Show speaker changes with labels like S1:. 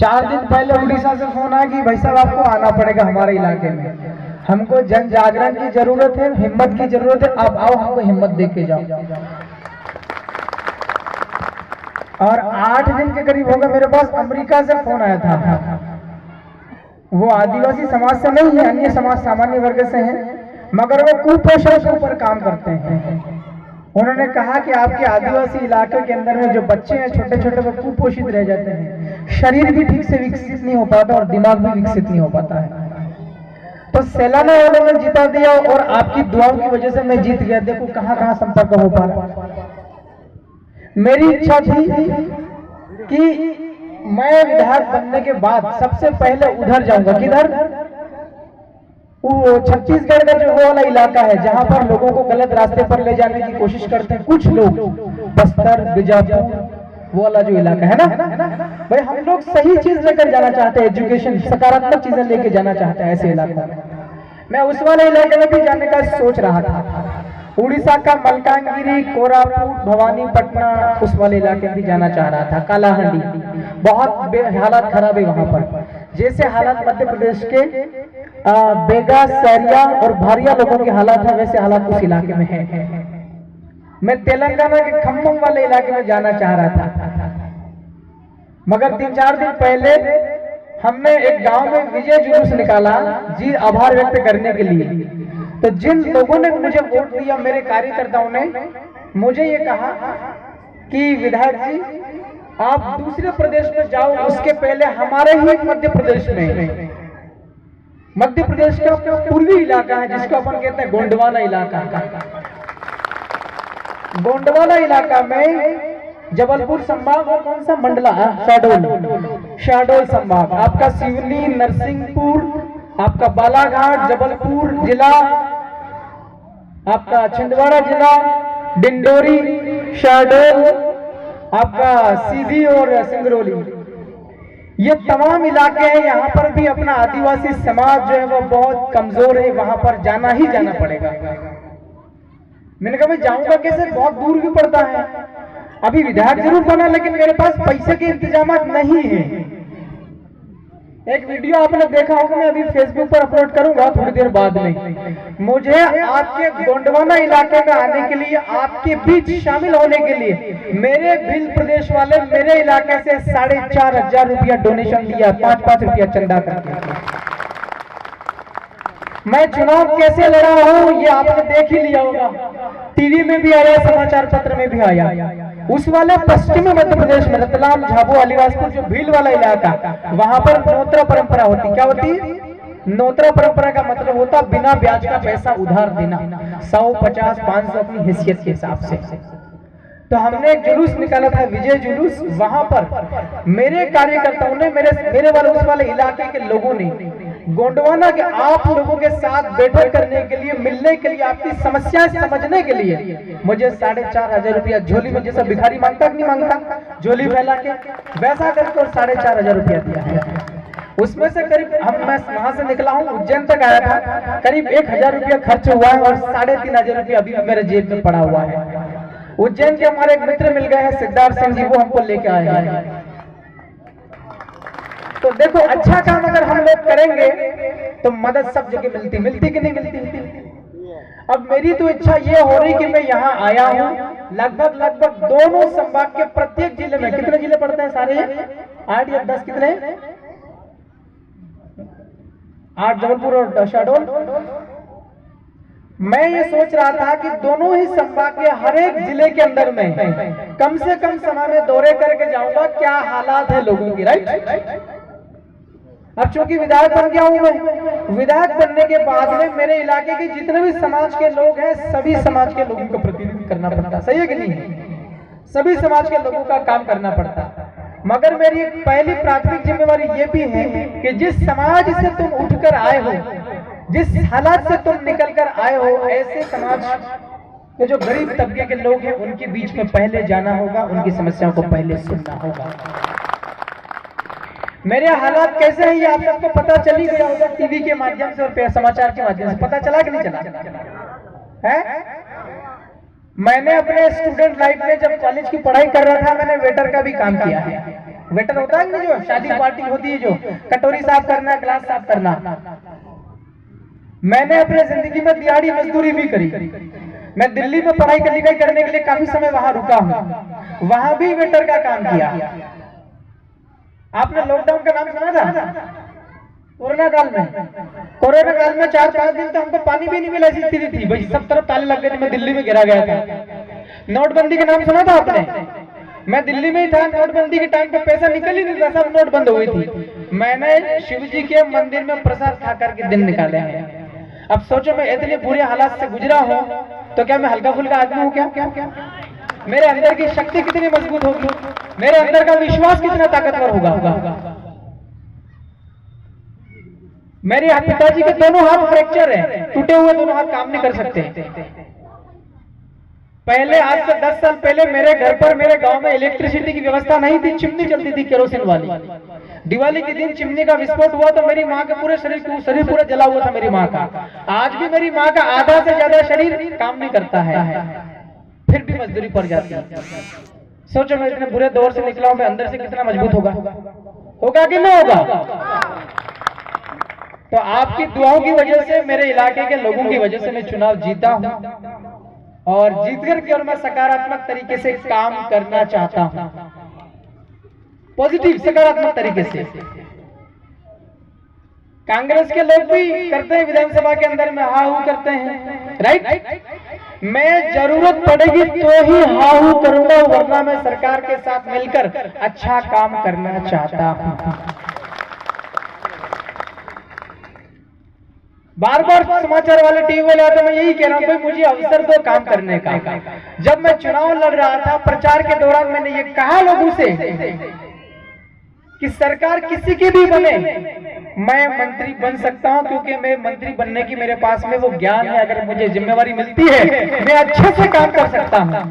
S1: 4 दिन पहले उड़ीसा से फोन आया कि भाई साहब आपको आना पड़ेगा हमारे इलाके में, हमको जन जागरण की जरूरत है, हिम्मत की जरूरत है, आप आओ हमको हिम्मत दे के जाओ। और 8 दिन के करीब होगा मेरे पास अमेरिका से फोन आया था। वो आदिवासी समाज से नहीं है, अन्य समाज सामान्य वर्ग से हैं, मगर वो कुपोषण के ऊपर काम करते हैं। उन्होंने कहा कि आपके आदिवासी इलाके के अंदर में जो बच्चे हैं छोटे छोटे, वो कुपोषित रह जाते हैं, शरीर भी ठीक से विकसित नहीं हो पाता और दिमाग भी विकसित नहीं हो पाता है। तो सेलाना उन्होंने जिता दिया और आपकी दुआओं की वजह से मैं जीत गया। देखो कहां कहां संपर्क हो पा रहा। मेरी इच्छा थी कि मैं विधायक बनने के बाद सबसे पहले उधर जाऊंगा। किधर? वो छत्तीसगढ़ का जो वो वाला इलाका है जहां पर लोगों को गलत रास्ते पर ले जाने की कोशिश करते हैं कुछ लोग, बस्तर, बीजापुर, वो वाला जो इलाका है ना भाई, हम लोग सही चीज लेकर जाना चाहते हैं, एजुकेशन, सकारात्मक चीजें लेके जाना चाहते हैं ऐसे इलाकों में। मैं उस वाले इलाके में भी जाने का सोच रहा था। उड़ीसा का मलकानगिरी, कोरापुट, भवानीपटना, उस वाले इलाके में भी जाना चाह रहा था। कालाहांडी, बहुत हालात खराब है वहां पर। जैसे हालात मध्य प्रदेश के बेगा, सैरिया और भारिया लोगों के हालात है, वैसे हालात उस इलाके में है। मैं तेलंगाना के खम्मम वाले इलाके में जाना चाह रहा था, मगर 3-4 दिन पहले हमने एक गांव में विजय जुलूस निकाला जी आभार व्यक्त करने के लिए। तो जिन लोगों ने मुझे वोट दिया, मेरे कार्यकर्ताओं ने मुझे ये कहा कि विधायक जी आप दूसरे प्रदेश में जाओ, उसके पहले हमारे ही मध्य प्रदेश में, मध्य प्रदेश का पूर्वी इलाका है जिसको अपन कहते हैं गोंडवाना इलाका। गोंडवाना इलाका में जबलपुर संभाग और कौन सा मंडला, शहडोल संभाग, आपका सिवनी, नरसिंहपुर, आपका बालाघाट, जबलपुर जिला, आपका छिंदवाड़ा जिला, डिंडोरी, शहडोल, आपका सीधी और सिंगरौली, ये तमाम इलाके हैं। यहाँ पर भी अपना आदिवासी समाज जो है वो बहुत कमजोर है, वहां पर जाना ही जाना पड़ेगा। मैंने कहा भाई जाऊंगा कैसे, बहुत दूर भी पड़ता है। अभी विधायक जरूर बना लेकिन मेरे पास पैसे के इंतजाम नहीं है। एक वीडियो आपने देखा होगा, मैं अभी फेसबुक पर अपलोड करूंगा थोड़ी देर बाद में। मुझे आपके गोंडवाना इलाके में आने के लिए, आपके बीच शामिल होने के लिए मेरे भिल प्रदेश वाले मेरे इलाके से 4,500 रुपया डोनेशन दिया, 5-5 रुपया चंदा करके। मैं चुनाव कैसे लड़ा हूं ये आपने देख ही लिया होगा, टीवी में भी आया, समाचार पत्र में भी आया। उस वाले पश्चिमी मध्य प्रदेश में रतलाम, झाबुआ, अलीराजपुर जो भील वाला इलाका, वहां पर नोत्रा परंपरा होती। क्या होती? नोत्रा परंपरा का मतलब होता बिना ब्याज का पैसा उधार देना, 100, 50, 500 अपनी हैसियत के हिसाब से। तो हमने एक जुलूस निकाला था, विजय जुलूस। वहां पर मेरे कार्यकर्ताओं ने, मेरे वाले उस वाले इलाके के लोगों ने गोंडवाना के आप लोगों के साथ बैठक करने के लिए, मिलने के लिए, आपकी समस्याएं समझने के लिए मुझे 4,500 रुपया झोली में, जैसा भिखारी मांगता नहीं मांगता, झोली फैला के वैसा करके, और 4,500 रुपया दिया है। उसमें से करीब मैं वहां से निकला हूँ, उज्जैन तक आया था, करीब 1,000 रुपया खर्च हुआ है और 3,500 रुपया अभी मेरे जेब में पड़ा हुआ है। उज्जैन के हमारे एक मित्र मिल गए हैं, सिद्धार्थ सिंह जी, वो हमको लेके आए हैं। तो देखो अच्छा काम अगर हम लोग करेंगे तो मदद सब जगह मिलती कि नहीं मिलती। अब मेरी तो इच्छा ये हो रही कि मैं यहाँ आया हूँ, लगभग दोनों संभाग के प्रत्येक जिले में, कितने जिले पड़ते हैं सारे, 8 या 10, कितने, 8 जबलपुर और शहडोल। मैं ये सोच रहा था कि दोनों ही संभाग के हर एक जिले के अंदर में कम से कम समय में दौरे करके जाऊंगा, क्या हालात है लोगों की, राइट। अब चूंकि विधायक बन गया हूं मैं, विधायक बनने के बाद में मेरे इलाके के जितने भी समाज के लोग हैं, सभी समाज के लोगों को प्रतिनिधित्व करना पड़ता, सही है कि नहीं? सभी समाज के लोगों का काम करना पड़ता। मगर मेरी पहली प्राथमिक जिम्मेवारी ये भी है कि जिस समाज से तुम उठकर आए हो, जिस हालात से तुम निकल कर आए हो, ऐसे समाज के जो गरीब तबके के लोग हैं उनके बीच में पहले जाना होगा, उनकी समस्याओं को पहले सुनना होगा। मेरे हालात कैसे हैं ये आप सबको पता चल ही गया होगा, टीवी के माध्यम से और समाचार के माध्यम से पता चला कि नहीं चला है? मैंने अपने स्टूडेंट लाइफ में जब कॉलेज की पढ़ाई कर रहा था, मैंने वेटर का भी काम किया है। वेटर होता है ना, जो शादी पार्टी होती है, जो कटोरी साफ करना, गिलास साफ करना। मैंने अपने जिंदगी में दिहाड़ी मजदूरी भी करी। मैं दिल्ली में पढ़ाई लिखाई करने के लिए काफी समय वहां रुका हूं, वहां भी वेटर का काम किया। आपने लॉकडाउन का नाम सुना था? कोरोना काल में 4-5 दिन तो हमको पानी भी नहीं मिला, ऐसी स्थिति थी भाई, सब तरफ ताले लग गए थे। मैं दिल्ली में गिरा गया था। नोटबंदी का नाम सुना था आपने? मैं दिल्ली में ही था, नोटबंदी के टाइम पे पैसा निकल ही नहीं था, सब नोट बंद हो गई थी। मैंने शिव जी के मंदिर में प्रसाद खा करके दिन निकाले हैं। अब सोचो, मैं इतने बुरे हालात से गुजरा हूँ, तो क्या मैं हल्का फुल्का आदमी हूँ क्या? मेरे अंदर की शक्ति कितनी मजबूत होगी, मेरे अंदर का विश्वास कितना ताकतवर होगा। मेरे पिताजी के दोनों हाथ फ्रैक्चर हैं, टूटे हुए दोनों हाथ काम नहीं कर सकते। पहले, आज से 10 साल पहले मेरे घर पर, मेरे गांव में इलेक्ट्रिसिटी की व्यवस्था नहीं थी, चिमनी चलती थी केरोसिन वाली। दिवाली के दिन चिमनी का विस्फोट हुआ तो मेरी माँ के पूरे शरीर पूरा जला हुआ था मेरी माँ का। आज भी मेरी माँ का आधा से ज्यादा शरीर काम नहीं करता है, फिर भी मजदूरी पड़ जाती है। सोचो, मैं इतने बुरे दौर से निकला हूं, मैं अंदर से कितना मजबूत होगा कि नहीं होगा? तो आपकी दुआओं की वजह से, मेरे इलाके के लोगों की वजह से मैं चुनाव जीता हूं, और जीत करके और मैं सकारात्मक तरीके से काम करना चाहता हूं, पॉजिटिव सकारात्मक तरीके से। कांग्रेस के लोग भी करते हैं, विधानसभा के अंदर में हा हू करते हैं, राइट? मैं जरूरत पड़ेगी तो ही हा हू करूंगा, वरना मैं सरकार के साथ मिलकर अच्छा काम करना चाहता हूं। बार बार समाचार वाले, टीवी वाले आते, मैं यही कह रहा हूं भाई, मुझे अवसर दो काम करने का। जब मैं चुनाव लड़ रहा था, प्रचार के दौरान मैंने ये कहा लोगों से कि सरकार किसी की भी बने, मैं मंत्री बन सकता हूं, क्योंकि मैं मंत्री बनने की मेरे पास में वो ज्ञान है। अगर मुझे जिम्मेवारी मिलती है, मैं अच्छे से काम कर सकता हूं।